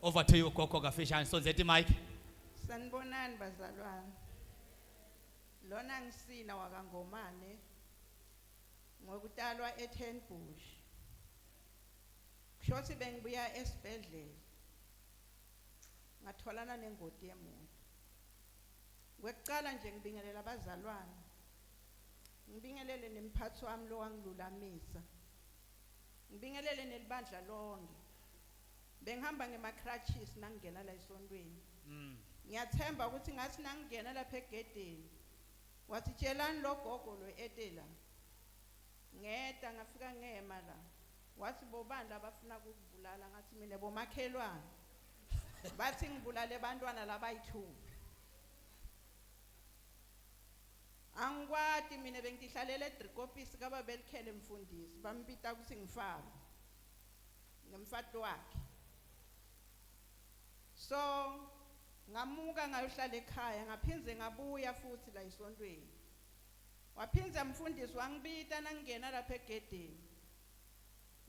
Over to you, Koko Gafishan. So Zeti Mike. Sanibonani bazalwane. Lona ngisina wakangomane. Ngokutalwa eTenbush. Kushothi bengibuya esibhedlela. Ngatholana nengoti yemoto. Kwekuqala nje ngibingelela abazalwane. Ngibingelele nemphathi wami lo wangilulamisa. Ngibingelele nelibandla lonke. Bengihamba ngema-crutches nangena la esontweni. Ngiyathemba ukuthi ngathi nangena lapha egedeni. Wathi tshelani lo gogo lo etela. Ngeda ngafika ngema la. Wathi bobanda abafuna ukubulala ngathi mina bomakhelwane. Bathi ngibulale abantwana labayithumbi. Angikwati mina bengihlalele eDrikopisi kaBabelikhele mfundisi bambita ukuthi ngifake nomfati wakhe. So ngamuka ngayohlala ekhaya ngaphinze ngabuya futhi la esontweni. Waphinza mfundisi wangibita nangena lapha egedeni.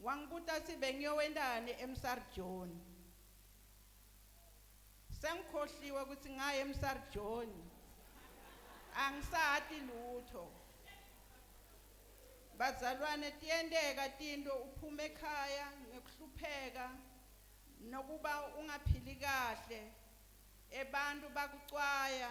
Wangibuta ukuthi bengiyowendani eMsarjoni. Sengikhohliwe ukuthi ngaye eMsarjoni. Angisati lutho. Bazalwane tiyendeka tinto uphume ekhaya ngekuhlupheka nokuba ungaphili kahle ebantu bakucwaya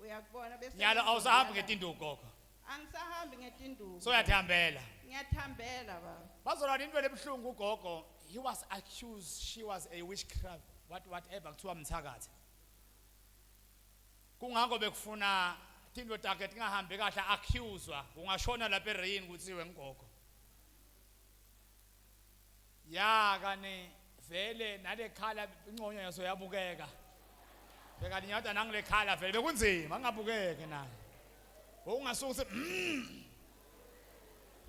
uyakubona bese Nyalo awusahambi ngetinduku Koko. Angisahambi ngetinduku. So uyathambela. Ngiyathambela baba. Bazolwana into lebhlungu uGogo. He was accused she was a witchcraft whatever kuthiwa mthakathi. Kungako bekufuna tinto takhe tingahambi kahle accusedwa ungashona lapha eRain kuthiwe ngogogo. Ya kane vele nalekhala ingconyo yaso yabukeka. Beka linyata nangilekhala vele bekunzima ngabukeke naye. Ungasukuthi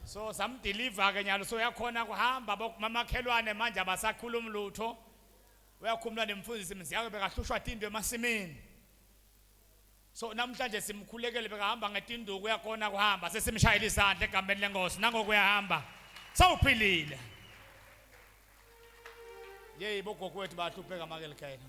so samdeliver ke nyalo so yakhona kuhamba bokumamakhelwane manje abasakhuluma lutho. Uyakhuluma nemfundisi mziyake bekahlushwa tinto emasimini. So namhlanje simkhulekele bekahamba ngetinduku uyakhona kuhamba sesimshayela isandla egameni lenkosi nangokuyahamba sawuphilile. Yey bogogo wethu bahlupheka makele khayena.